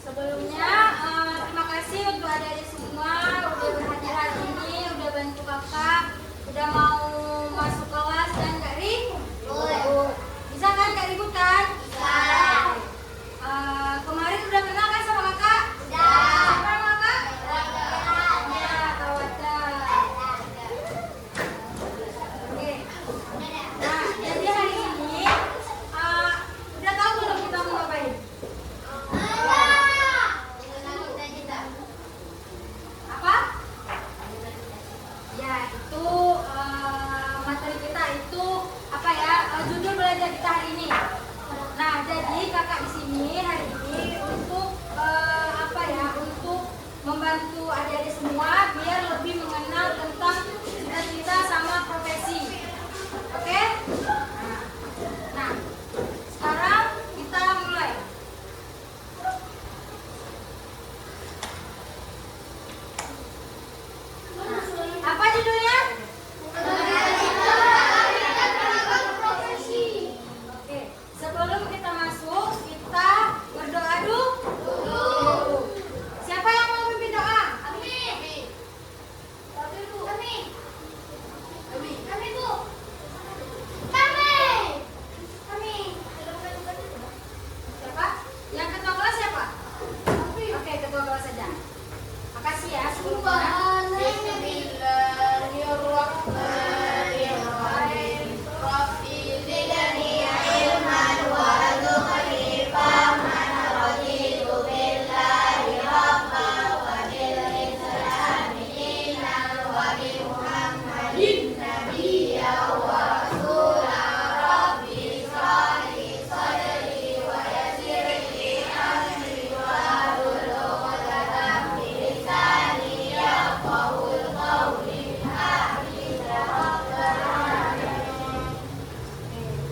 Sebelumnya terima kasih untuk adik-adik semua udah berhadir hari ini, udah bantu kakak, udah mau masuk kelas dan gak ribut. Bisa kan gak ribut kan? Bisa. Kemarin udah kenal kan sama kakak? Udah. Siapa nama kakak? Ya, Kak Wada. Oke. Nah, jadi hari ini udah tahu belum kita mau ngapain? Apa? Ya, itu materi kita itu apa ya? Judul belajar kita hari ini. Nah, jadi kakak di sini hari ini untuk apa ya? Untuk membantu adik-adik semua biar lebih mengenal tentang cita-cita sama profesi. Oke? Nah, sekarang kita mulai. Apa judulnya? Oke, sebelum kita masuk, kita berdoa dulu. Siapa yang mau memimpin doa? Siapa? Yang ketua kelas siapa? Oke, ketua kelas saja. Makasih ya sebelumnya.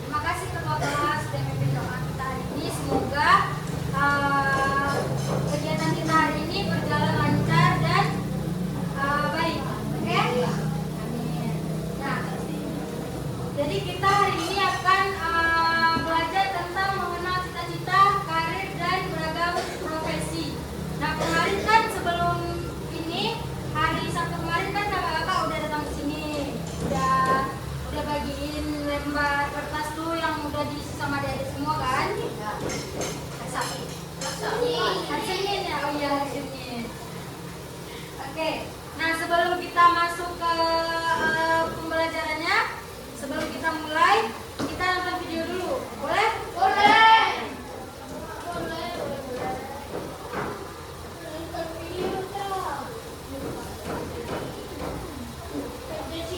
Terima kasih ketua kelas dan memimpin doa kita hari ini. Semoga kegiatan kita hari ini berjalan lancar dan baik. Oke? Amin. Nah, jadi kita hari ini akan belajar tentang mengenal cita-cita, karir dan beragam profesi. Nah, kemarin kan sebelum ini hari Sabtu kemarin kan kakak udah datang ke sini, udah bagiin lembar kertas tuh yang udah diisi sama adik-adik semua kan? Hari Senin ya, oh iya hari Senin. Oke, nah sebelum kita masuk ke pembelajarannya, sebelum kita mulai, kita nonton video dulu, boleh? Boleh.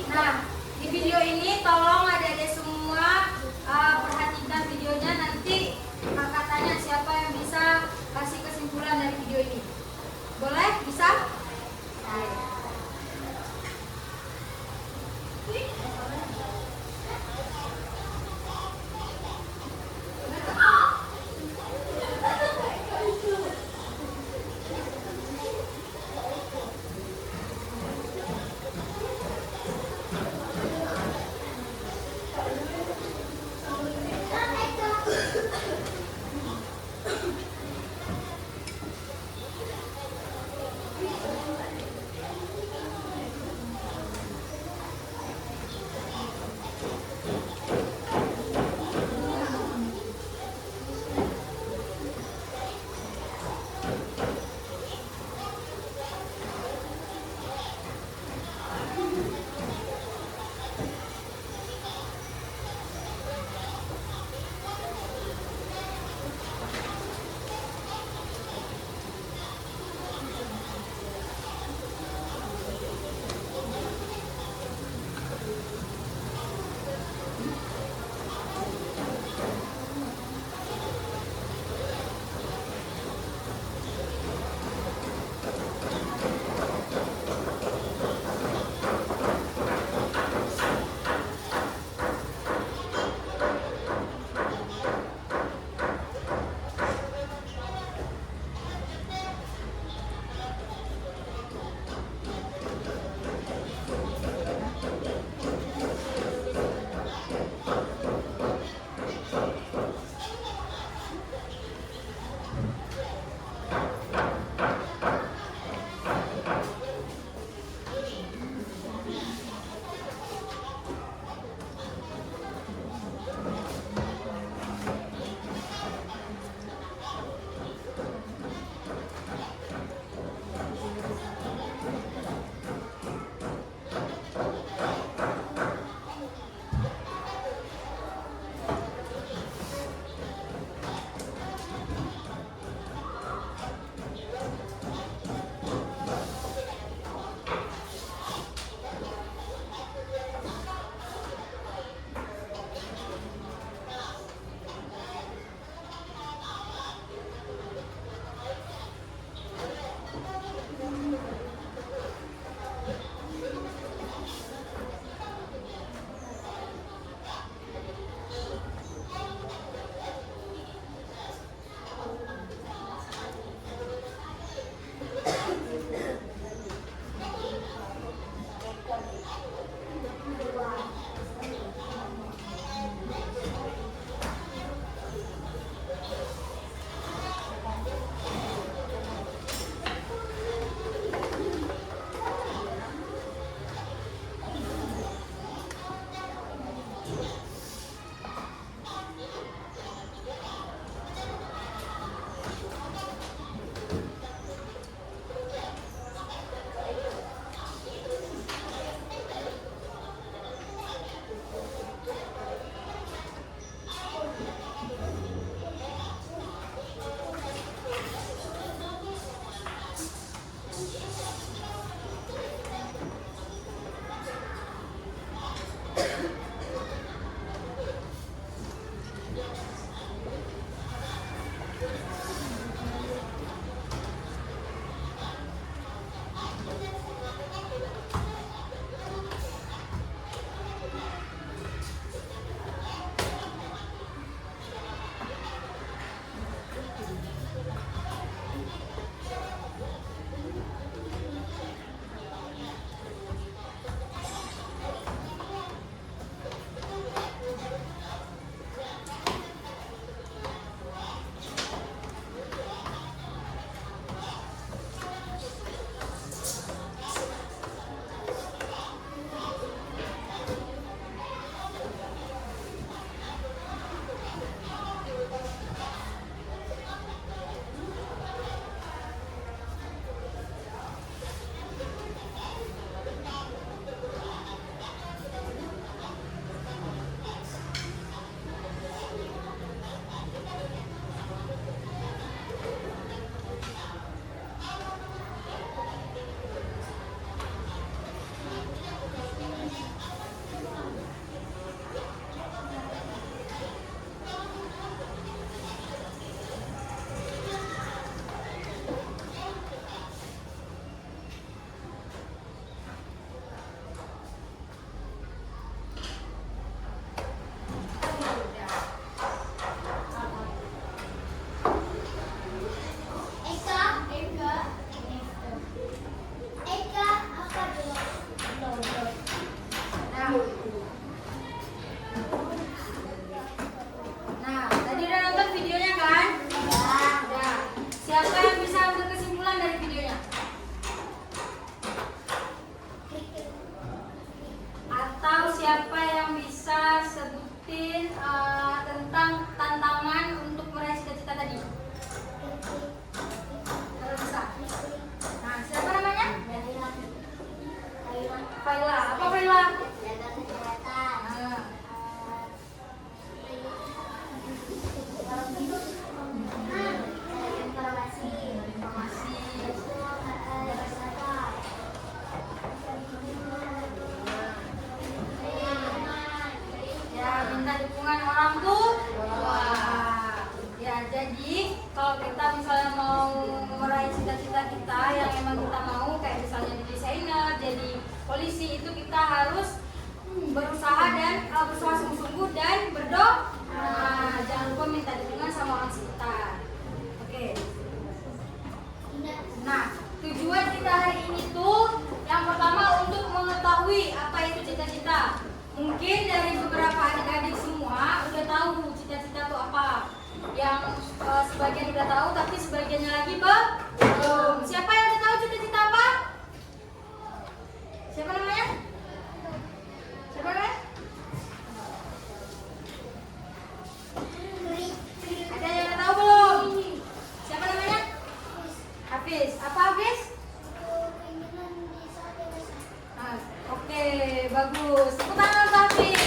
Nah, di video ini tolong adik-adik semua perhatikan videonya, nanti kakak tanya siapa yang bisa kasih kesimpulan dari video ini. Boleh? Bisa? polisi itu kita harus berusaha dan berusaha sungguh-sungguh dan berdoa. Jangan lupa minta dukungan sama orang sekitar. Oke. Nah, tujuan kita hari ini tuh yang pertama untuk mengetahui apa itu cita-cita. Mungkin dari beberapa adik-adik semua udah tahu cita-cita itu apa. Yang sebagian udah tahu, tapi sebagiannya lagi belum. Siapa yang udah tahu cita-cita apa? Siapa namanya? Siapa namanya? Ada yang udah tahu belum? Siapa namanya? Hafiz. Apa Hafiz? Oke, bagus. Tepuk tangan untuk Hafiz.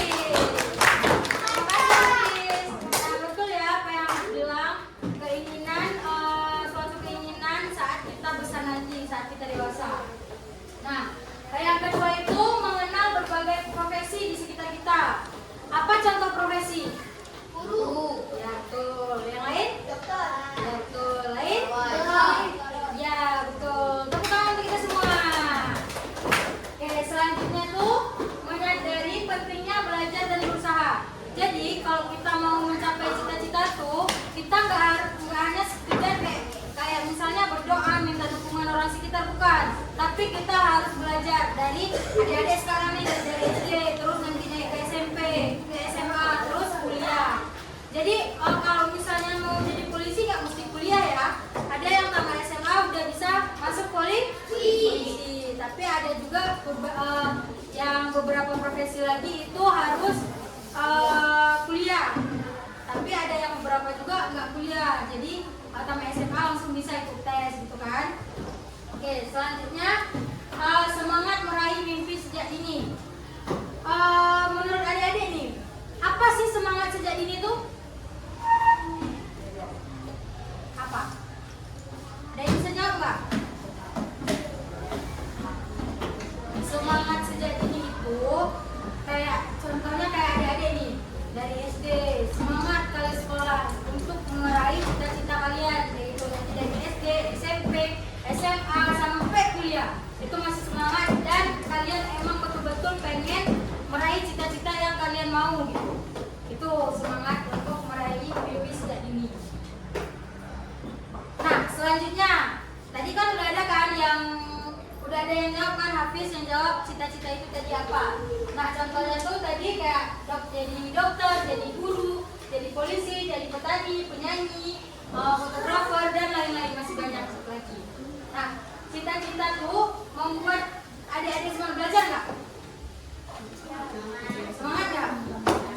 Makasih Hafiz. Nah, betul ya apa yang Hafiz bilang. Keinginan, suatu keinginan saat kita besar nanti, saat kita dewasa. Nah, yang kedua itu mengenal berbagai profesi di sekitar kita. Apa contoh profesi? Guru. Ya, betul. Yang lain? Dokter. Ya, betul. Lain? Ya, betul. Tepuk tangan untuk kita semua. Oke, selanjutnya tuh menyadari pentingnya belajar dan berusaha. Jadi kalau kita mau mencapai cita-cita tuh, kita nggak hanya sekedar kayak misalnya berdoa minta dukungan orang sekitar, bukan. Tapi kita harus belajar dari adik-adik sekarang nih, dari SD, terus nanti naik ke SMP, ke SMA, terus kuliah. Jadi kalau misalnya mau jadi polisi nggak mesti kuliah ya. Ada yang tamat SMA udah bisa masuk polisi. Tapi ada juga yang beberapa profesi lagi itu harus kuliah. Tapi ada yang beberapa juga nggak kuliah. Jadi tamat SMA langsung bisa ikut tes gitu kan. Oke, selanjutnya semangat meraih mimpi sejak dini. Menurut adik-adik nih, apa sih semangat sejak dini tuh? Apa? Ada yang bisa jawab nggak? Semangat sejak dini itu kayak contohnya kayak adik-adik nih dari SD, semangat kalian sekolah untuk meraih cita-cita kalian, yaitu nanti dari SD, SMP, SMA sampai kuliah. Itu masih semangat dan kalian emang betul-betul pengen meraih cita-cita yang kalian mau gitu. Itu semangat untuk meraih mimpi sejak dini. Nah, selanjutnya tadi kan udah ada kan yang jawab kan, Hafiz yang jawab cita-cita itu tadi apa. Nah, contohnya tuh tadi kayak jadi dokter, jadi guru, jadi polisi, jadi petani, penyanyi, fotografer dan lain-lain, masih banyak lagi. Nah, cita-cita tuh membuat adik-adik semangat belajar nggak? Semangat nggak?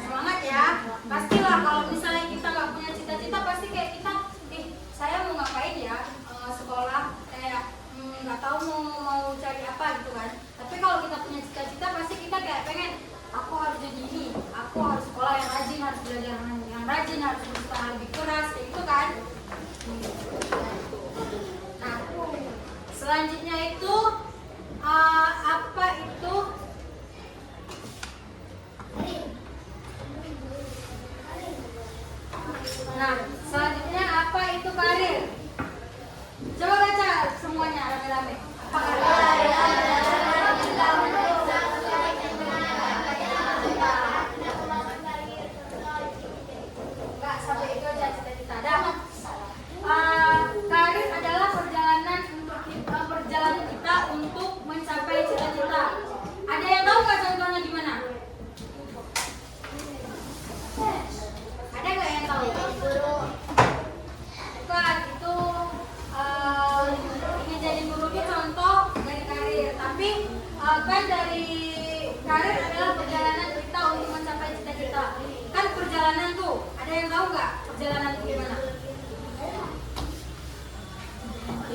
Semangat ya. Pastilah kalau misalnya kita nggak punya cita-cita, pasti kayak kita, saya mau ngapain ya? Sekolah kayak nggak tahu mau cari apa gitu kan. Tapi kalau kita punya cita-cita, pasti kita kayak pengen, aku harus jadi ini, aku harus sekolah yang rajin, harus belajar yang rajin, harus berusaha lebih keras kayak gitu kan. Nah, selanjutnya itu apa itu? Nah, selanjutnya apa itu karir? Coba baca semuanya rame-rame. Apa karir? Enggak, sampai itu aja cita-cita. Karir adalah perjalanan kita untuk mencapai cita-cita. Ada yang tahu nggak contohnya gimana? Ada nggak yang tahu? Bukan, itu ingin jadi guru itu contoh dari karir. Tapi kan dari karir adalah perjalanan kita untuk mencapai cita-cita. Kan perjalanan tuh, ada yang tahu nggak perjalanan itu gimana?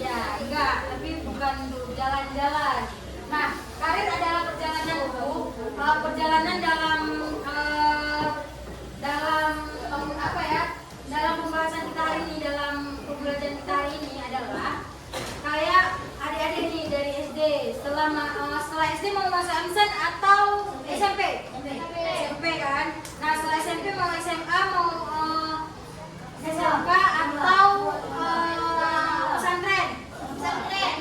Ya, enggak, tapi bukan jalan-jalan. Nah, karir adalah perjalanan itu, perjalanan dalam apa ya? Dalam pembahasan kita hari ini, dalam pembelajaran kita hari ini adalah kayak adik-adik nih dari SD, setelah SD mau masuk AMSEN atau SMP? SMP kan? Nah, setelah SMP mau SMA, mau SMK atau pesantren? Pesantren.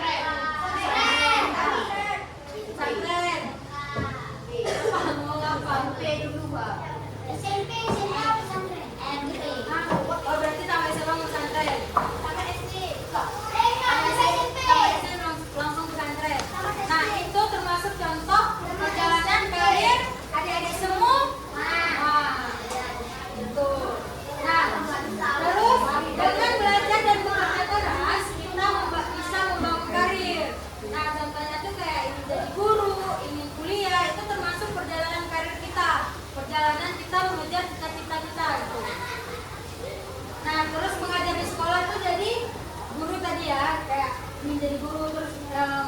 ingin jadi guru, terus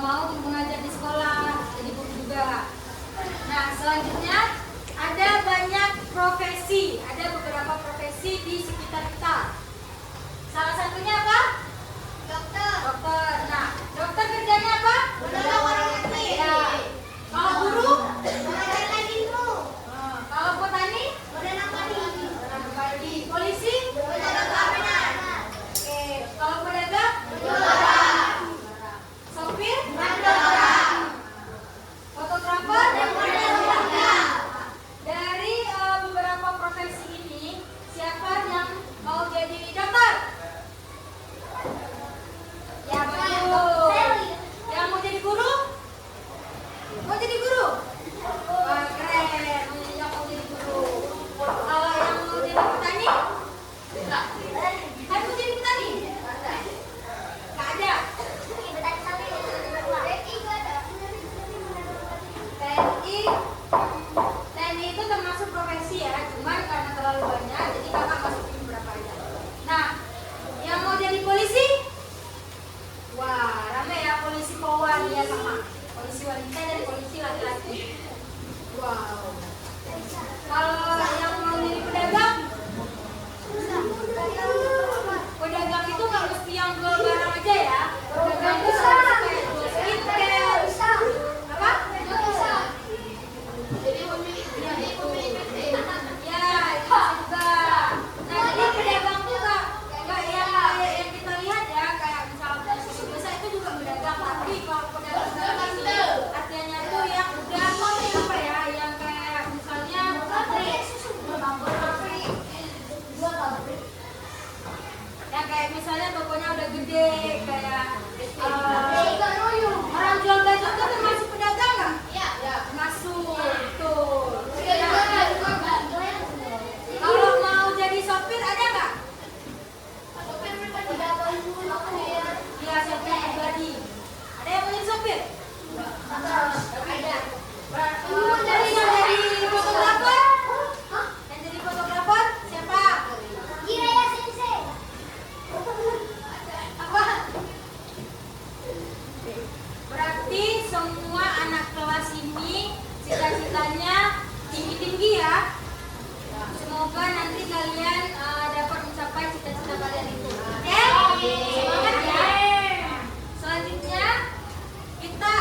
mau mengajar di sekolah, jadi guru juga. Nah, selanjutnya ada banyak profesi, ada beberapa profesi di sekitar kita. Salah satunya apa? Dokter. Dokter. Nah, dokter kerjanya apa? Menolong orang sakit. Ya. Kalau guru? Mengajarkan ilmu. Kalau petani? Menanam padi. Menanam padi. Polisi? Menjaga keamanan. Oke. Kalau pedagang? Menjual barang. Sopir? Mengantar orang. Fotografer? Dari beberapa profesi ini, siapa yang mau jadi dokter? Ya betul. Yang mau jadi guru? Mau jadi guru? Wah, keren. Yang mau jadi guru. Kalau yang mau jadi petani? Kan mau jadi petani? Nggak ada. TNI itu termasuk profesi ya, cuman karena terlalu banyak, jadi kakak masukin beberapa aja. Nah, yang mau jadi polisi? Wah, rame ya, polisi Polwan ya sama. Polisi wanita dan polisi laki-laki. Wow. Kalau yang mau jadi pedagang? Pedagang itu nggak mesti yang jual barang aja ya. Pedagang itu harus kayak jual skincare. Apa? Jadi pemilik ya, itu juga. Nah, jadi pedagang tuh nggak yang kita lihat ya, kayak misalnya biasa itu juga pedagang, tapi kalau pedagang ini artinya tuh yang udah apa ya, yang kayak misalnya yang kayak misalnya tokonya udah gede, kayak orang jual gadget itu termasuk pedagang nggak? Iya. Masuk, tuh. Kalau mau jadi sopir ada nggak? Sopir pribadi. Iya, sopir pribadi. Ada yang mau jadi sopir? Ada. Yang jadi fotografer? Yang jadi fotografer siapa? Jiraya Sensei. Apa? Berarti semua anak kelas ini cita-citanya tinggi-tinggi ya. Semoga nanti kalian dapat mencapai cita-cita kalian itu. Oke? Semangat ya. Selanjutnya kita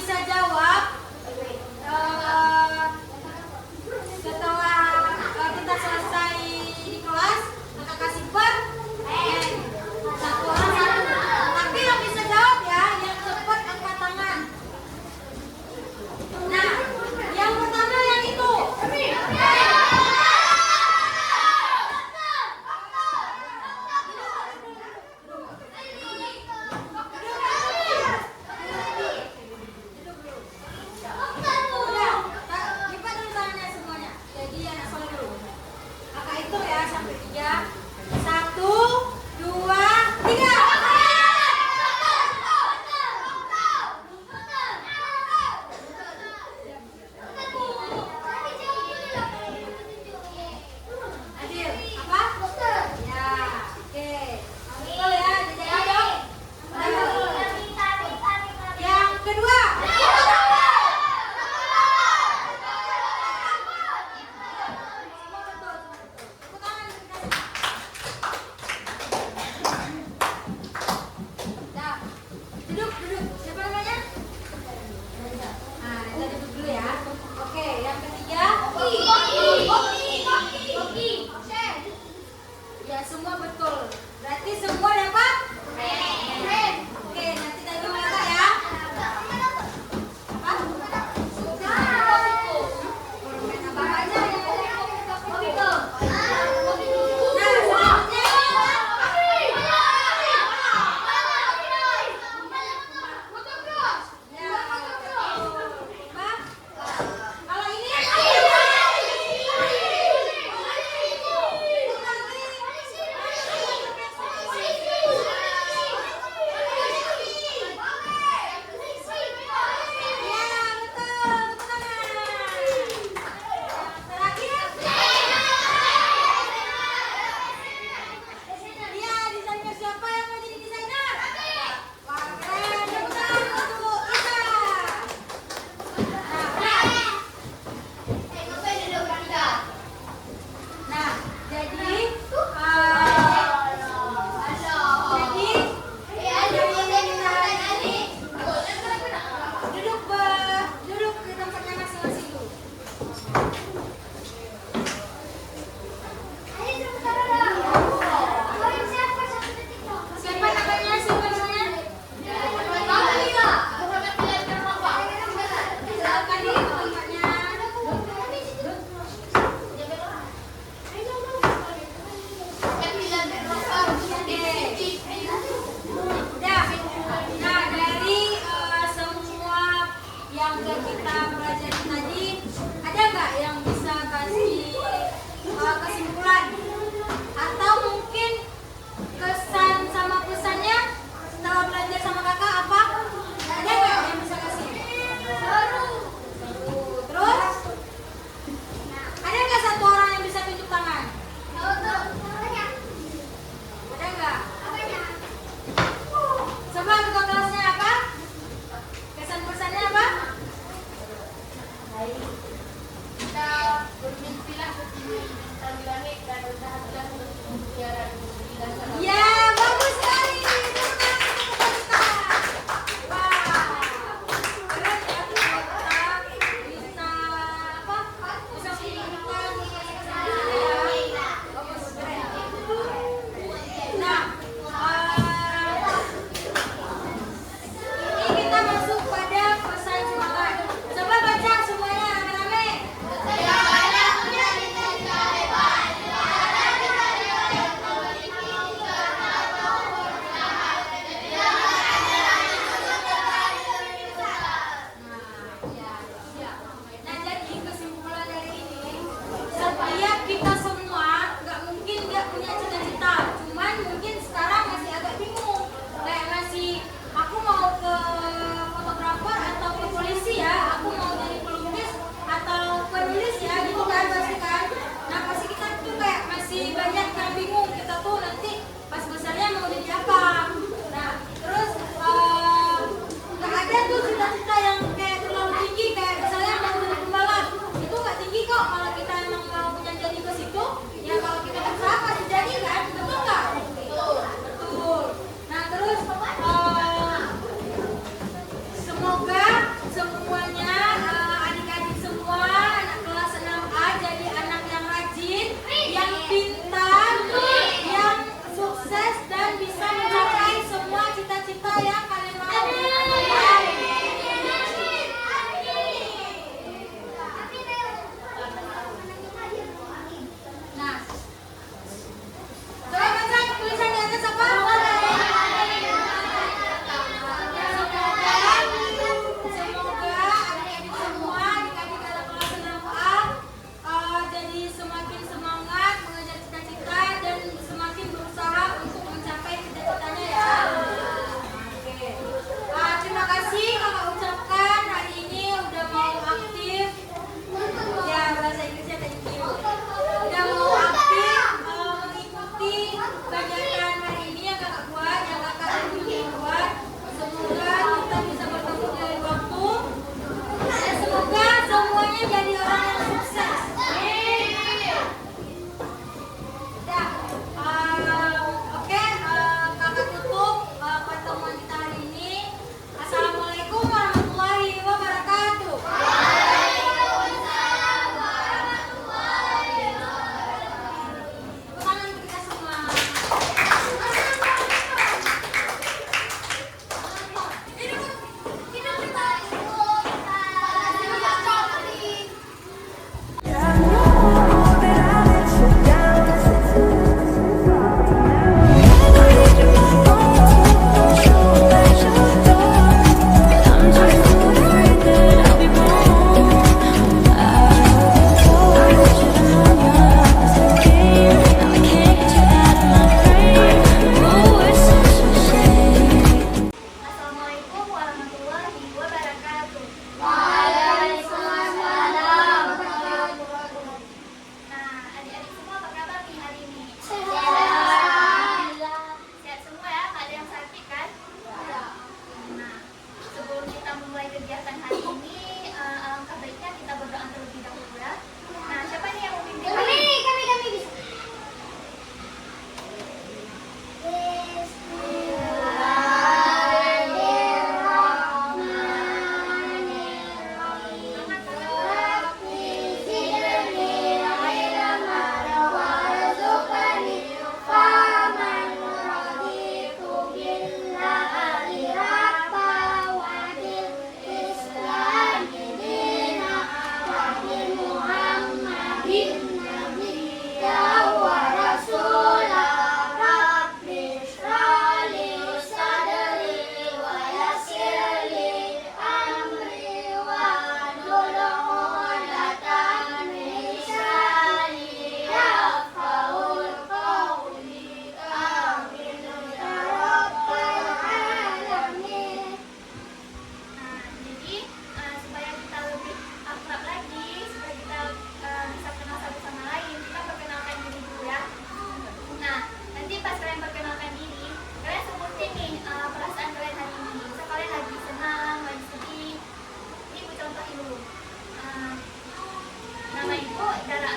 bisa jawab setelah kita selesai di kelas, kakak kasih per satu orang satu. Tapi yang bisa jawab ya, yang cepat angkat tangan. Nah, yang pertama yang itu.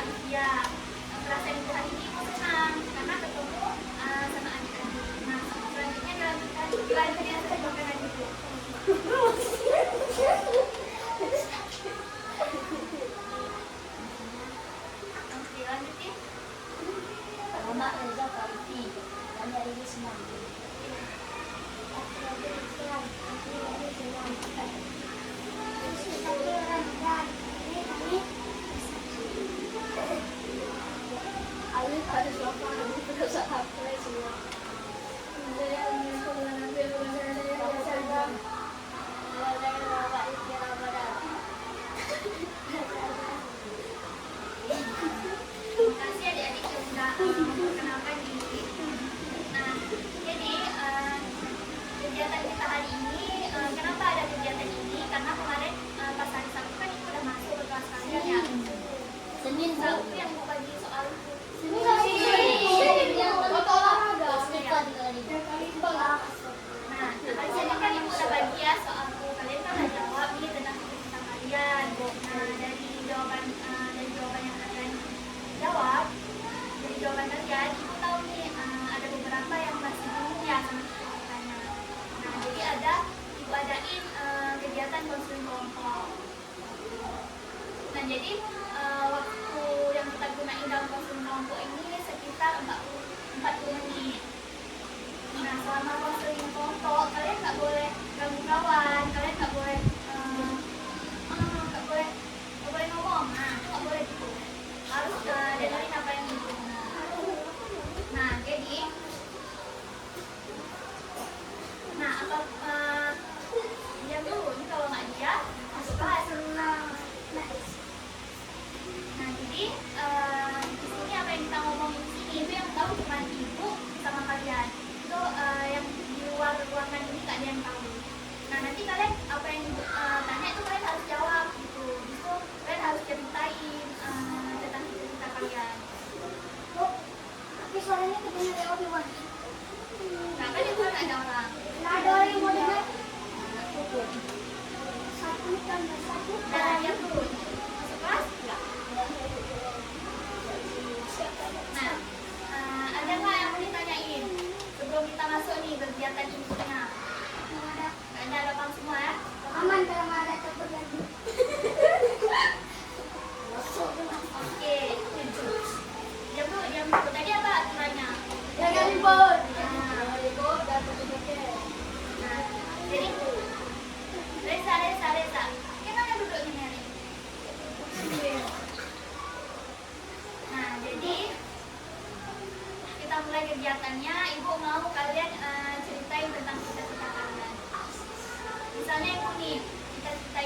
Alivia. Perasaan ibu hari ini ibu senang karena ketemu sama adik-adik. Nah, selanjutnya dilanjutkan saya makan lagi bu. Oke, lanjutin. Nama Reza Farifi, dan dari Wisman. Alif harus apa? Alif terus apa semua? Makasih adik-adik yang sudah memperkenalkan diri. Nah, jadi kegiatan kita hari ini, kenapa ada kegiatan ini? Karena kemarin pas hari Sabtu kan itu udah masuk ke kelas kalian ya. Senin Sabtu yang mau bagi soal Nah, hari Senin kan ibu udah bagi ya soalku. Kalian kan udah jawab nih tentang cerita kalian. Nah, dari jawaban yang kalian jawab, dari jawaban kalian, ibu tahu nih ada beberapa yang masih belum ya sama ceritanya. Nah, jadi ibu adain kegiatan konseling kelompok. Nah, jadi waktu yang kita gunain dalam konseling kelompok ini sekitar 40 menit. Nah, selama konseling kelompok kalian nggak boleh ganggu kawan, kalian nggak boleh ngomong, nggak boleh gitu. Harus dengerin apa yang ibu ngomong. Nah, jadi, diam dulu. Ini kalau nggak dia masuk kelas. Nah, jadi di sini apa yang kita ngomongin di sini itu yang tahu cuma ibu sama kalian. Itu yang di luar ruangan ini nggak ada yang tahu. Nah, nanti kalian apa yang tanya itu kalian harus jawab gitu. Itu kalian harus ceritain tentang cerita kalian. Tapi suaranya kedengaran dari Obi-Wan. Nah, kan itu kan ada orang. Nah, ada orang yang mau dengar. Satu tambah satu. Nah, diam dulu. Masuk kelas? Enggak. Nah, ada nggak yang mau ditanyain sebelum kita masuk nih kegiatan intinya? Nggak ada gampang semua ya? Aman kalau nggak ada campur lagi. Oke. Diam dulu. Tadi apa aturannya? Jangan ribut. Nah, jadi Reza. Gimana duduknya Mary? Nah, jadi kita mulai kegiatannya. Ibu mau kalian ceritain tentang cita-cita kalian. Misalnya ibu nih, cita-cita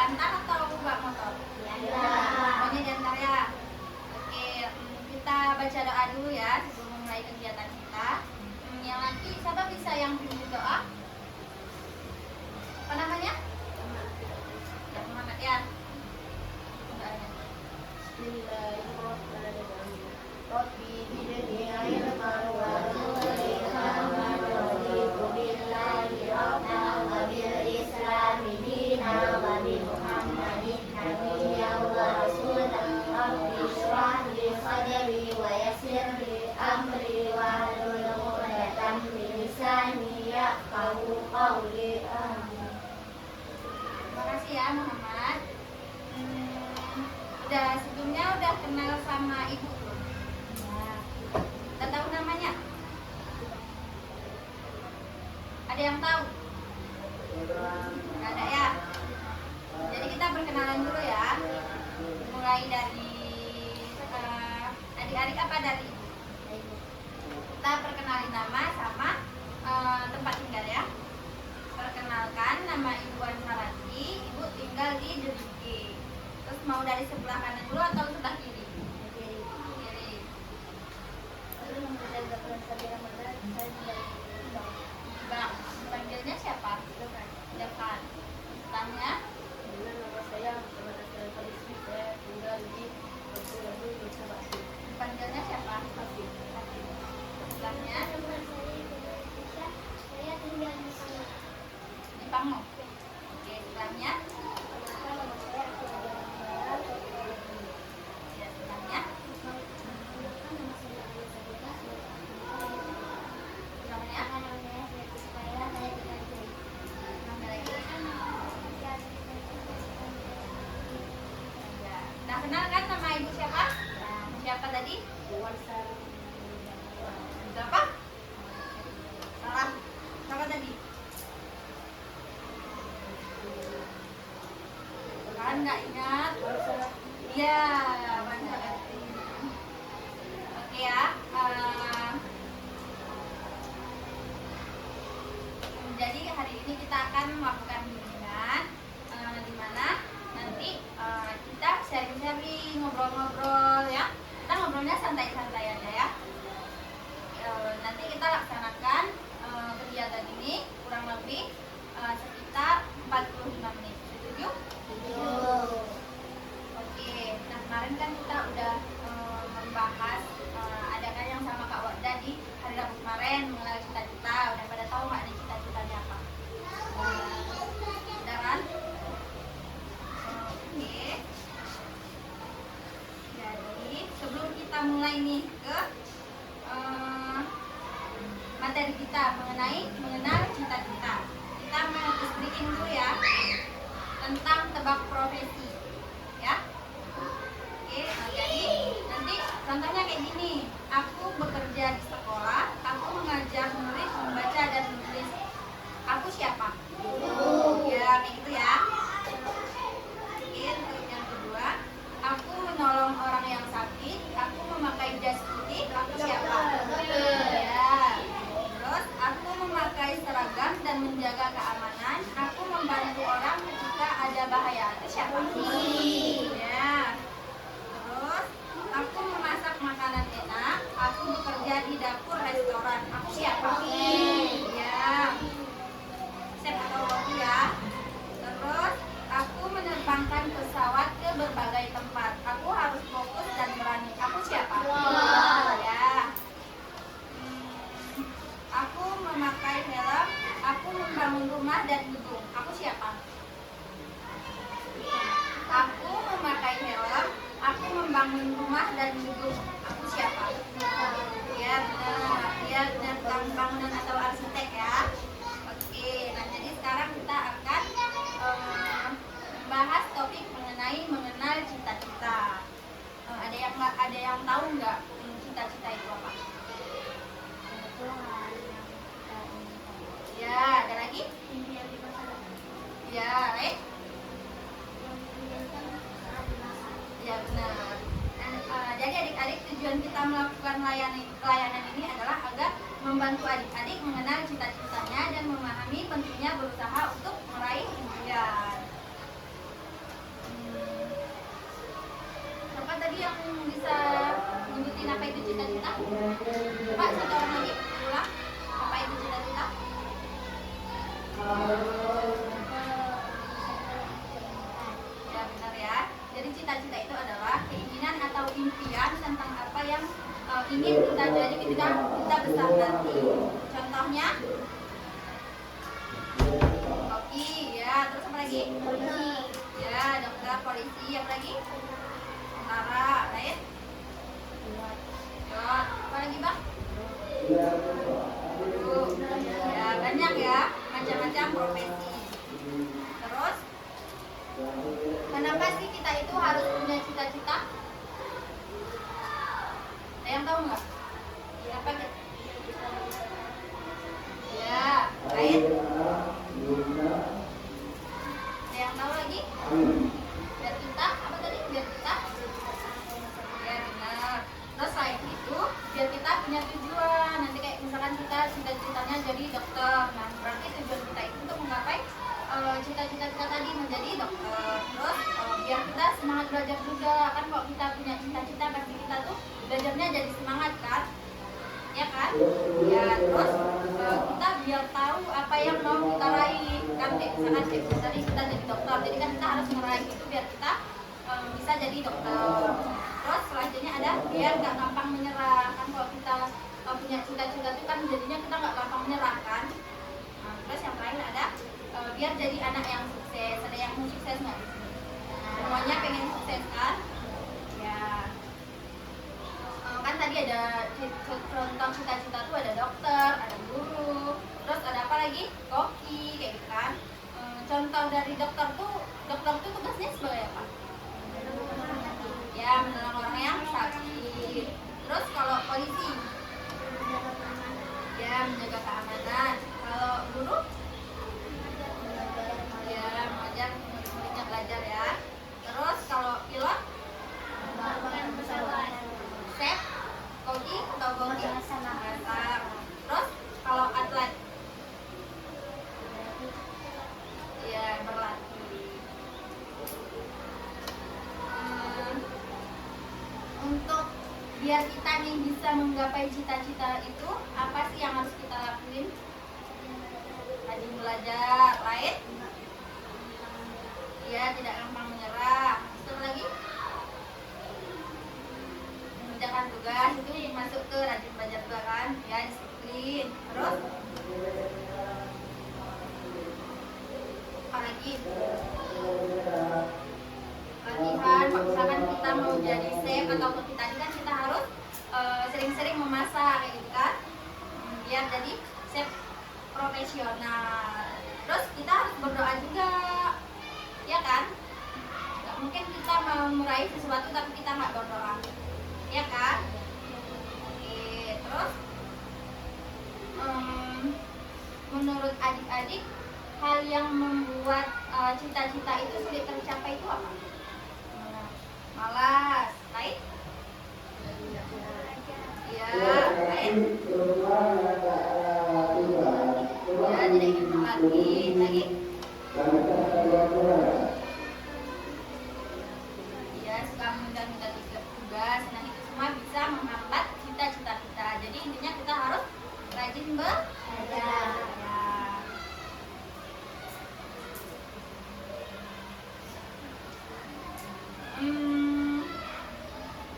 Diantar atau bawa motor? Pokoknya diantar ya. Oke, kita baca doa dulu ya sebelum mulai kegiatan kita. Yang nanti siapa bisa yang pimpin doa? Apa namanya? Ya Muhammad ya. Doanya. Bismillahirrahmanirrahim. Rabbi zidni ilman warzuqni ilman raditu billahi rabban wa bil islami dinan wa bi Muhammadin nabiyyan wa rasulan. Rabbi shrah li sadri wa yassir li amri wahlul 'uqdatam min lisani yafqahu qawli. Amin. Terima kasih ya Muhammad. Sebelumnya udah kenal sama ibu belum? Udah tahu namanya? Ada yang tahu? Nggak ada ya? Jadi kita berkenalan dulu ya. Mulai dari adik-adik apa dari ibu? Kita perkenalin nama sama tempat tinggal ya. Perkenalkan, nama Ibu Ansarati, Ibu tinggal di Derike. Terus mau dari sebelah kanan dulu atau sebelah kiri? Kiri. Bang, panggilnya siapa? Depan. Tanya? Panggilnya siapa? Sebelahnya? Saya tinggal di sini. Di Pangmo. Oke, sebelahnya? Ya, sebelahnya? Sebelahnya? Ya. Nah, kenal kan nama ibu siapa? Siapa tadi? Siapa? Salah. Siapa tadi? Kan nggak ingat? Iya, Wansalati. Oke ya. Jadi hari ini kita akan melakukan bimbingan di mana nanti kita sharing-sharing, ngobrol-ngobrol ya. Kita ngobrolnya santai-santai aja ya. Nanti kita laksanakan kegiatan ini kurang lebih sekitar 45 menit. Setuju? Oke. Nah kemarin kan kita udah membahas ada kan yang sama Kak Warda di hari Rabu kemarin mengenal cita-cita. Udah pada tahu nggak nih cita-citanya apa? Udah kan? Oke. Jadi sebelum kita mulai nih ke materi kita mengenal cita-cita, kita mau speaking dulu ya tentang tebak profesi ya. Oke, nah jadi nanti contohnya kayak gini, aku bekerja di sekolah, aku mengajar murid membaca dan menulis, aku siapa? Ya kayak gitu ya. Oke, untuk yang kedua, aku menolong orang yang sakit, aku memakai jas putih, aku siapa? Ya. Terus aku memakai seragam dan menjaga keamanan, aku membantu orang ketika ada bahaya, itu siapa? Ya. Terus aku memasak makanan enak, aku bekerja di dapur restoran, aku siapa? Ya. Chef atau roti ya. Terus aku menerbangkan pesawat ke berbagai tempat, aku harus fokus dan berani, aku siapa? Ya. Aku memakai helm, aku membangun rumah dan gedung, aku siapa? Aku memakai helm, aku membangun rumah dan gedung, aku siapa? Ya benar, dia benar bangunan atau arsitek ya. Oke, nah jadi sekarang kita akan membahas topik mengenal cita-cita. Ada yang tahu nggak cita-cita itu apa? Ya, ada lagi? Ya, baik. Ya benar. Jadi adik-adik, tujuan kita melakukan pelayanan ini adalah agar membantu adik-adik mengenal cita-citanya dan memahami pentingnya berusaha untuk meraih impian. Siapa tadi yang bisa nyebutin apa itu cita-cita? Pak, satu orang lagi ulang. Apa itu cita-cita? Ya benar ya. Jadi cita-cita itu adalah keinginan atau impian tentang apa yang ingin kita jadi ketika kita besar nanti. Contohnya, koki, ya. Terus apa lagi? Polisi. Ya, dokter, polisi, apa lagi? Tentara, lain? Ya, apa lagi bang? Guru. Ya, banyak ya, macam-macam profesi. Terus, kenapa sih kita itu harus punya cita-cita? Ada yang tahu nggak? Apa gitu? Ya, lain? Ada yang tahu lagi? Biar kita, apa tadi? Biar kita? Ya benar. Terus selain itu, biar kita punya tujuan. Nanti kayak misalkan kita cita-citanya jadi dokter. Nah, berarti tujuan kita itu untuk menggapai cita-cita kita tadi menjadi dokter. Terus biar kita semangat belajar juga. Kan kalau kita punya cita-cita pasti kita tuh belajarnya jadi semangat kan? Ya kan? Ya, terus kita biar tahu apa yang mau kita raih. Kan kayak misalkan kayak tadi kita jadi dokter. Jadi kan kita harus meraih itu biar kita bisa jadi dokter. Terus selanjutnya ada biar nggak gampang menyerah. Kan kalau kita punya cita-cita itu kan jadinya kita nggak gampang menyerah kan. Nah, terus yang lain ada biar jadi anak yang sukses. Ada yang mau sukses nggak? Semuanya pengen sukses kan? Ya. Kan tadi ada contoh cita-cita tuh ada dokter, ada guru, terus ada apa lagi? Koki, kayak gitu kan. Contoh dari dokter tuh tugasnya sebagai apa? Ya, menolong orang yang sakit. Terus kalau polisi, ya menjaga keamanan. Kalau guru, ya mengajar murid-muridnya belajar ya. Terus kalau pilot, chef, koki atau goki, masak. Terus kalau atlet, ya berlatih. Untuk biar kita nih bisa menggapai cita-cita itu, apa sih yang harus kita lakuin? Rajin belajar, lain? Ya, tidak gampang menyerah. Terus lagi? Mengerjakan tugas itu masuk ke rajin belajar juga kan? Ya, disiplin. Terus? Apa lagi? Latihan. Kalau misalkan kita mau jadi chef atau koki tadi kan kita harus sering-sering memasak kayak gitu kan? Biar jadi chef profesional. Terus kita harus berdoa juga, ya kan? Gak mungkin kita mau meraih sesuatu tapi kita nggak berdoa, ya kan? Oke, terus menurut adik-adik hal yang membuat cita-cita itu sulit tercapai itu apa? Malas, lain? Ya, lain? Ya, tidak ingin berlatih, lagi? Ya, suka menunda-nunda tugas. Nah, itu semua bisa menghambat cita-cita kita. Jadi intinya kita harus rajin belajar. Ya.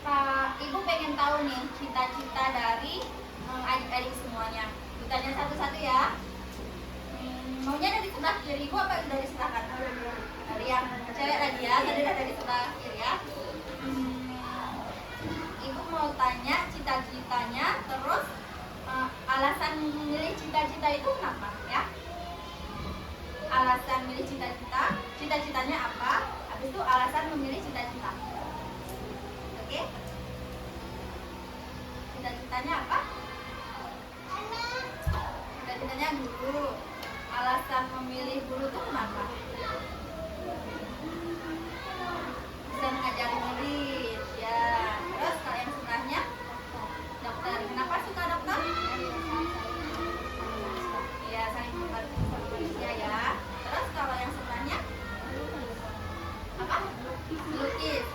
Pak Ibu pengen tahu nih cita-cita dari adik-adik semuanya. Ditanya satu-satu ya. Maunya dari sebelah kiri Ibu apa dari sebelah kanan? Dari yang cewek lagi ya, tadi dari sebelah kiri ya. Ibu mau tanya cita-citanya, terus alasan memilih cita-cita itu kenapa ya? Alasan memilih cita-cita, cita-citanya apa? Habis itu alasan memilih cita-cita. Oke? Cita-citanya apa? Cita-citanya guru. Alasan memilih guru itu kenapa? Bisa mengajari murid, ya. Terus kalau yang sebelahnya dokter. Kenapa suka dokter? Ya, saling membantu manusia ya. Terus kalau yang sebelahnya apa? Lukis.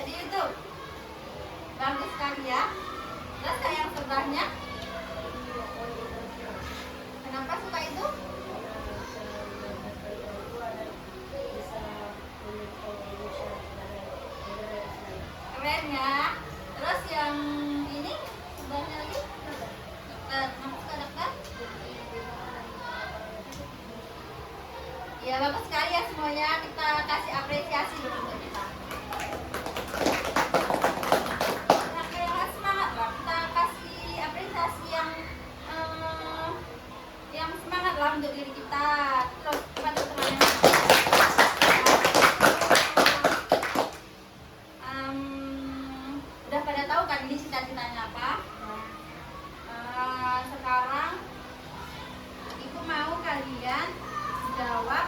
Jadi itu bagus sekali ya. Terus kayak yang sebelahnya, kenapa suka itu? Keren ya. Terus yang ini sebelahnya lagi, dokter. Kenapa suka dokter? Ya bagus sekali ya semuanya. Kita kasih apresiasi dulu untuk kita. Nah, kayak semangat lah. Kita kasih apresiasi yang semangat lah untuk diri kita. Terus kepada teman-teman. Udah pada tahu kan ini cita-citanya apa? Sekarang Ibu mau kalian jawab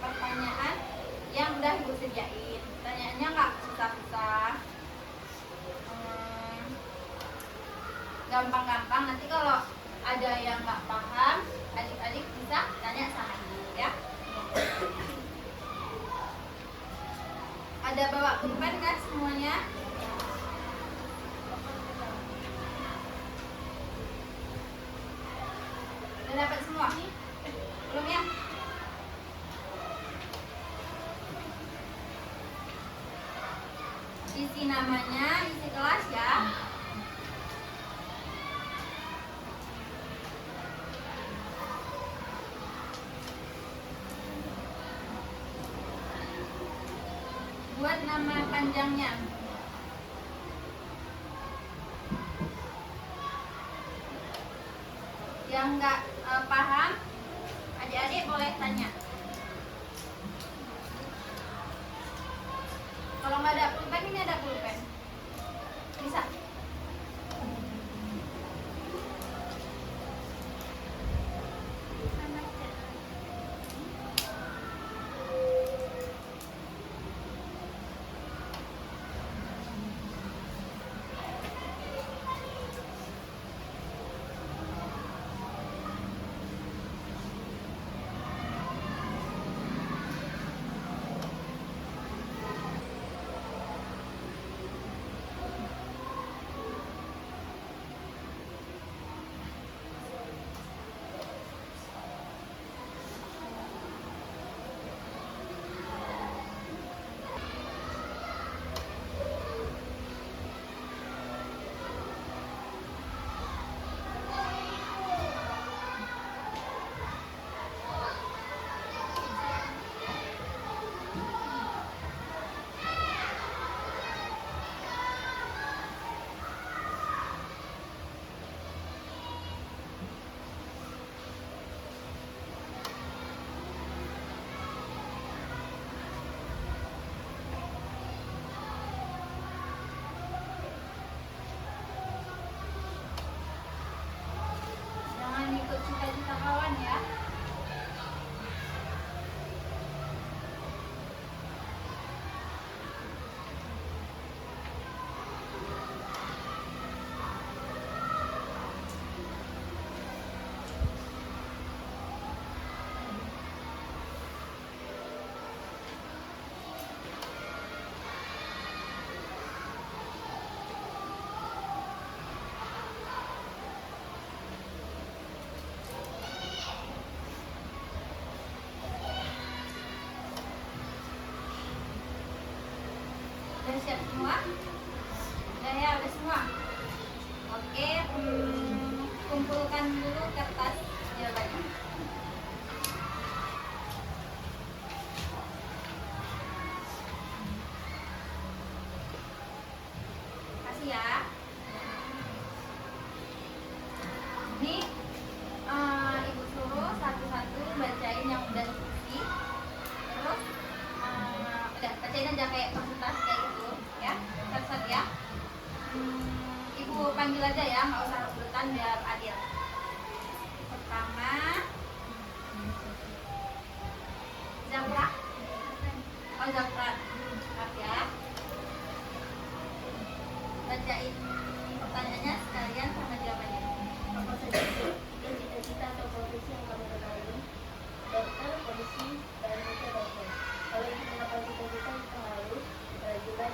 pertanyaan yang udah Ibu sediain. Pertanyaannya nggak susah-susah, gampang-gampang. Nanti kalau ada yang nggak paham, adik-adik bisa tanya sama Ibu ya. Ada bawa pulpen kan semuanya? Udah dapat semua? Belum ya? Isi namanya, isi kelas ya. Buat nama panjangnya. Yang nggak paham, adik-adik boleh tanya. Kalau nggak ada pulpen, ini ada pulpen. Bisa. Jangan ikut cita-cita kawan ya. Udah siap semua? Udah ya, udah semua? Oke, kumpulkan dulu kertas jawabannya. Kasih ya. Ini Ibu suruh satu-satu bacain yang udah diisi. Terus udah bacain aja kayak konsultasi kayak gitu ya, satu-satu ya. Ibu panggil aja ya, nggak usah rebutan biar adil. Pertama, Zafra. Oh Zafra, maaf ya. Bacain pertanyaannya sekalian sama jawabannya. Apa saja cita-cita atau profesi yang kamu ketahui? Dokter, polisi, dan dokter. Kalau ingin menggapai cita-cita yang harus, kita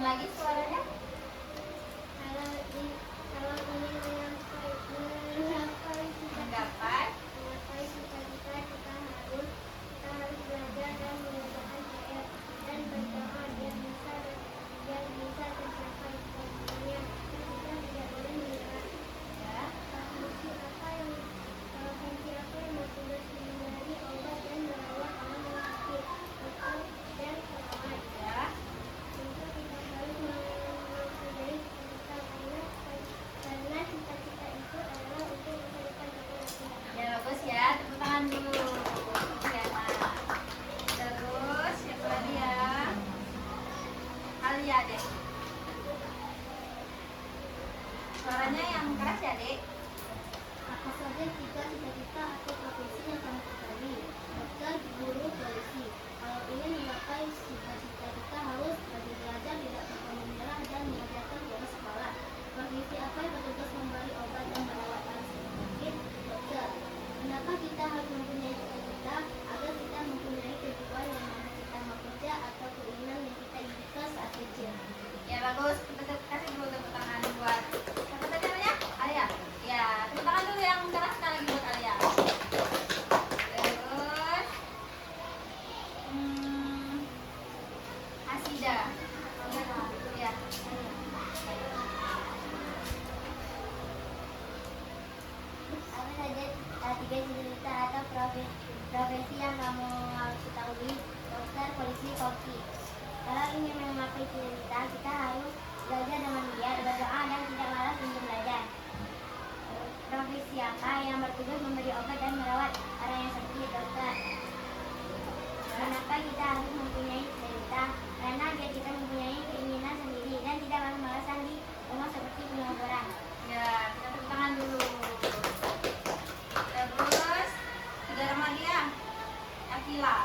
lagi suaranya. Kalau ingin Menggapai. cita-cita kita harus belajar dan mengerjakan PR dan berdoa biar bisa tercapai cita-citanya. Kita tidak boleh menyerah. Ya. Fungsi apa yang bertugas mengenai obat dan merawat orang yang sakit, dokter dan perawat. Ya. Tentu kita harus mempunyai cita-cita karena cita-cita itu adalah untuk masa depan kita. Ya bagus ya, tepuk tangan dulu. Ya, nah. Terus siapa lagi ya? Alia deh. Suaranya yang keras ya dek. Apa saja tiga cita-cita atau profesi yang kamu sukai? Dokter, guru, polisi. Kalau ingin menggapai cita-cita kita harus rajin belajar, tidak pernah menyerah dan mengerjakan tugas sekolah. Profesi apa yang bertugas memberi obat dan merawat orang sakit? Dokter. Kenapa kita harus mempunyai cita-cita? Agar kita mempunyai tujuan yang mana kita mau kerja atau keinginan yang kita inginkan saat kecil. Ya bagus, kita kasih dulu tepuk tangan buat siapa tadi namanya? Alia. Ya, tepuk tangan dulu yang keras sekali lagi buat Alia. Terus Asida. Ya. Apa saja tiga cita-cita atau profesi yang kamu harus ketahui? Dokter, polisi, koki. Kalau ingin memakai cita-cita, kita harus belajar dengan giat, berdoa dan tidak malas untuk belajar. Profesi apa yang bertugas memberi obat dan merawat orang yang sakit? Dokter. Kenapa kita harus mempunyai cita-cita? Karena biar kita mempunyai keinginan sendiri dan tidak malas-malasan di rumah seperti pengangguran. Ya, kita tepuk tangan dulu. Terus saudara Madia, Akila.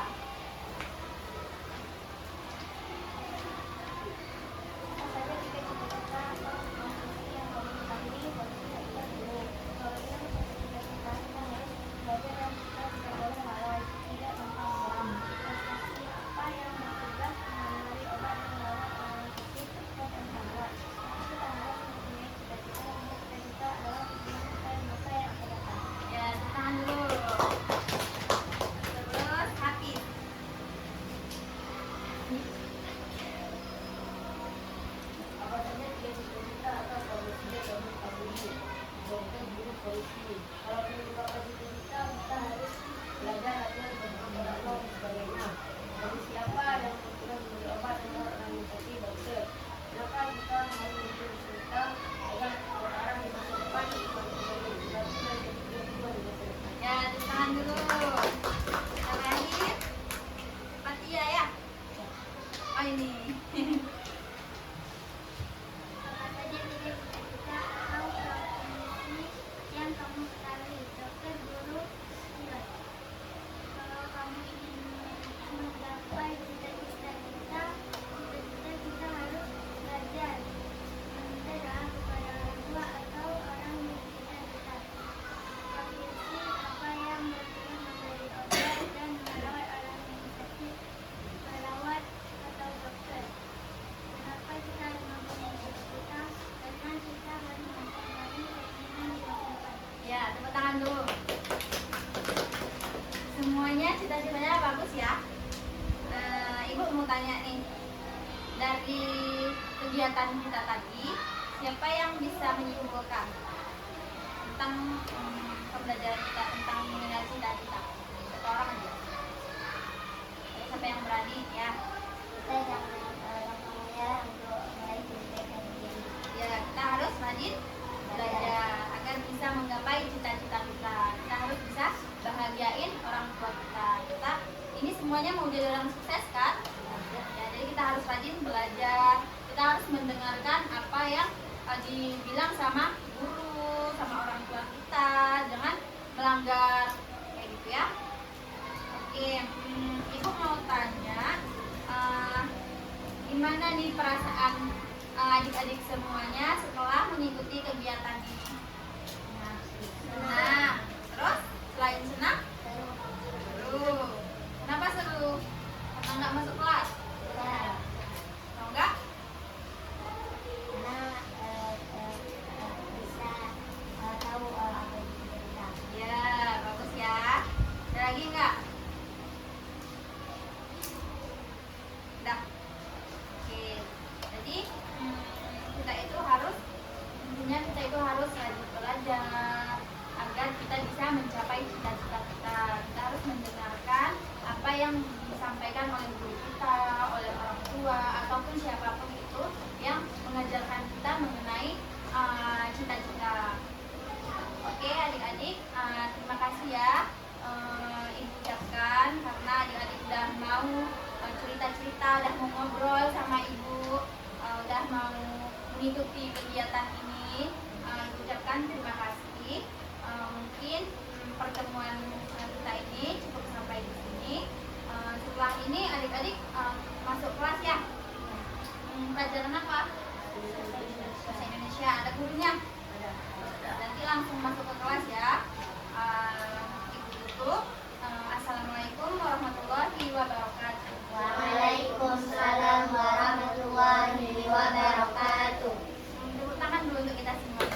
Apa saja tiga cita-cita atau profesi yang kamu ketahui? Polisi, dokter, guru. Kalau ingin mencapai cita-cita, kita harus belajar dan kita tidak boleh malas, tidak gampang menyerah. Profesi apa yang bertugas memberi obat dan merawat orang sakit, dokter dan perawat. Kita harus mempunyai cita-cita dan cita-cita adalah tujuan kita di masa yang akan datang. Ya, tepuk tangan dulu. Terus Hafiz. Apa saja tiga cita-cita atau profesi yang kamu ketahui? Dokter, guru, polisi. Kalau ingin menggapai cita-cita, kita harus belajar, rajin, berdoa dan sebagainya. Profesi apa yang bertugas memberi obat dan merawat orang yang sakit? Dokter. Kenapa kita harus mempunyai cita agar orang di masa depan mempunyai cita-cita dan tujuan di masa depan? Ya, tepuk tangan dulu. Terakhir Fatia ya. Oh ini. Apa saja tiga cita-cita atau profesi yang kamu ketahui? Dokter, guru, pilot. Kalau kamu ingin menggapai cita-cita kita harus belajar, meminta doa kepada orang tua atau orang yang kita dekat. Profesi apa yang bertugas memberi obat dan merawat orang yang sakit? Perawat atau dokter. Kenapa kita harus mempunyai cita-cita? Karena kita harus mempunyai keinginan di masa depan. Ya, tepuk tangan dulu. Semuanya cita-citanya bagus ya. Ibu mau tanya nih, dari kegiatan kita tadi, siapa yang bisa menyimpulkan tentang pembelajaran kita tentang mengenal cita-cita? Satu orang aja. Siapa yang berani ya? Kita jangan gampang menyerah untuk meraih cita-cita kita. Ya, kita harus rajin belajar agar bisa menggapai cita-cita kita. Kita harus bisa bahagiain orang tua kita. Kita ini semuanya mau jadi orang sukses kan? Ya, jadi kita harus rajin belajar. Kita harus mendengarkan apa yang dibilang sama guru, sama orang tua kita. Jangan melanggar kayak gitu ya. Oke, Ibu mau tanya, gimana nih perasaan adik-adik semuanya setelah mengikuti kegiatan ini? Senang. Terus selain senang, seru. Kenapa seru? Karena nggak masuk kelas? Ya. Kalau enggak? diajarkan oleh guru kita, oleh orang tua, ataupun siapapun itu yang mengajarkan kita mengenai cita-cita. Oke adik-adik, terima kasih ya Ibu ucapkan karena adik-adik udah mau cerita-cerita, udah mau ngobrol sama Ibu, udah mau mengikuti kegiatan ini. Ibu ucapkan terima kasih. Mungkin pertemuan kita ini cukup sampai di sini. Setelah ini adik-adik masuk kelas ya. Pelajaran apa? Bahasa Indonesia. Ada gurunya? Nanti langsung masuk ke kelas ya. Ibu tutup. Assalamualaikum warahmatullahi wabarakatuh. Waalaikumsalam warahmatullahi wabarakatuh. Tepuk tangan dulu untuk kita semua.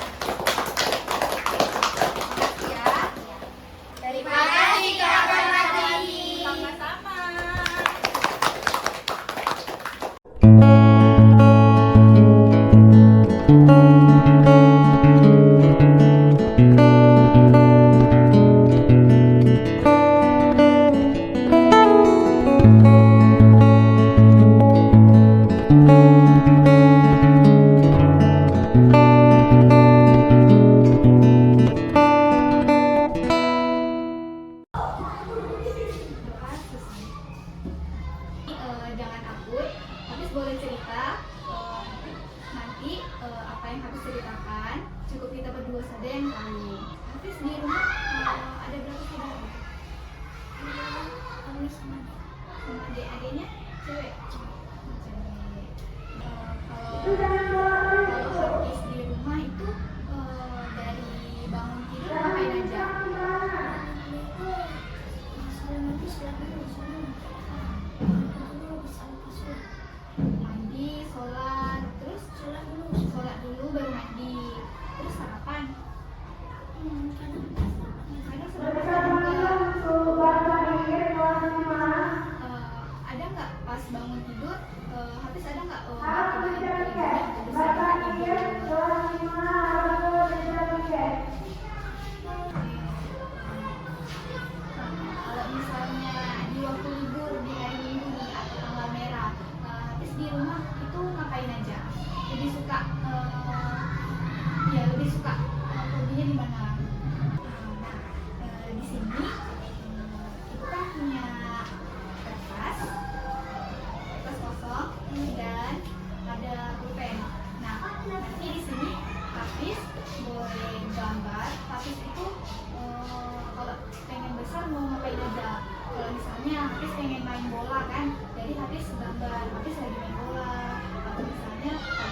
Terima kasih Kakak Mati. Sama-sama. Jangan takut, habis boleh cerita. Nanti apa yang habis ceritakan cukup kita berdua saja yang tahu. Habis di rumah ada berapa saudara? Kami sama Sama adik-adiknya cewek. Cewek. Kalau habis di rumah itu dari bangun tidur ngapain aja? Mandi, sholat, terus sholat dulu baru mandi, terus sarapan. Kadang ada nggak pas bangun tidur, habis ada nggak waktu kalau misalnya di waktu libur di hari Minggu nih atau tanggal merah, habis di rumah itu ngapain aja? Lebih suka hobinya di mana? Di sini itu kan punya kertas kosong dan ada pulpen. Nah, nanti di sini Hafiz boleh gambar. Hafiz itu kalau pengen besar mau ngapain aja? Kalau misalnya Hafiz pengen main bola kan, jadi Hafiz gambar Hafiz lagi main bola.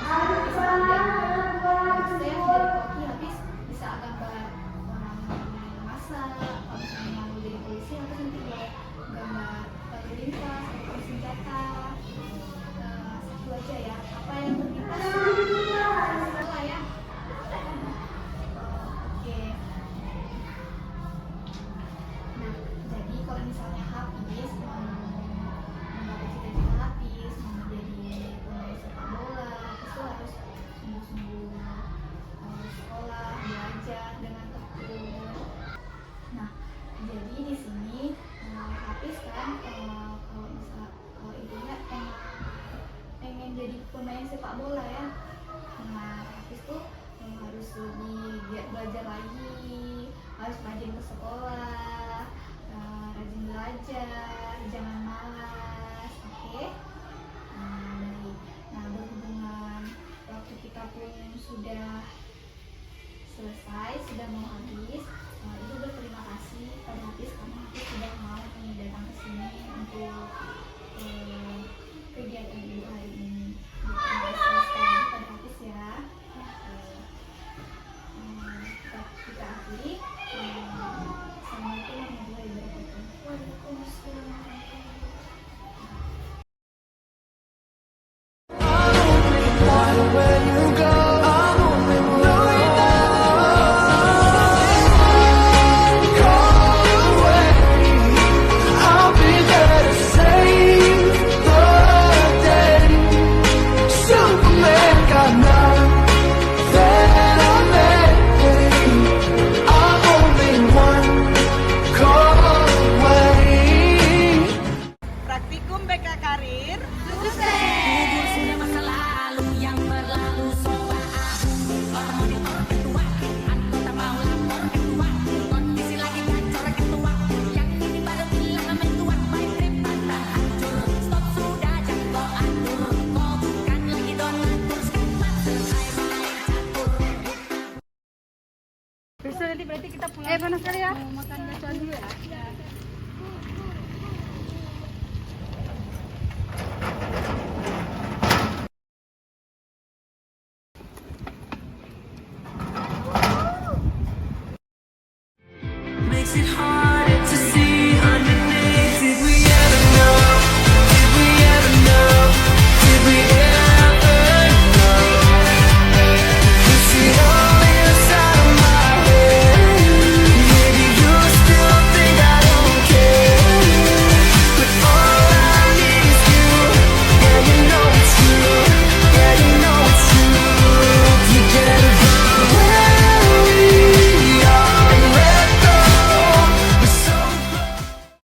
Atau misalnya Hafiz jadi koki, Hafiz bisa gambar orang main masak. Kalau misalnya mau jadi polisi, Hafiz nanti boleh gambar lalu lintas atau senjata. Satu aja ya, apa yang berlintas bola ya. Oke. Nah, jadi kalau misalnya Hafiz menggapai cita-cita Hafiz mau menjadi pemain sepak bola, Hafiz tuh harus sungguh-sungguh sekolah, belajar dengan tekun. Nah, jadi di sini Hafiz kan kalau ibunya pengen jadi pemain sepak bola ya. Nah, Hafiz tuh harus lebih giat belajar lagi, harus rajin ke sekolah, rajin belajar, jangan malas, oke? Nah, berhubungan waktu kita pun sudah selesai, sudah mau habis. Ibu berterima kasih pada Hafiz karena Hafiz sudah mau datang ke sini untuk kegiatan ibu hari ini. Terima kasih sekali lagi pada Hafiz ya. Kita akhiri. Assalamualaikum warahmatullahi wabarakatuh. Waalaikumsalam. Where you go, I'm only worried call away. I'll be there to save the day. Superman got none. Besok nanti berarti kita pulang. Panas sekali ya. Mau makan baksoan dulu ya.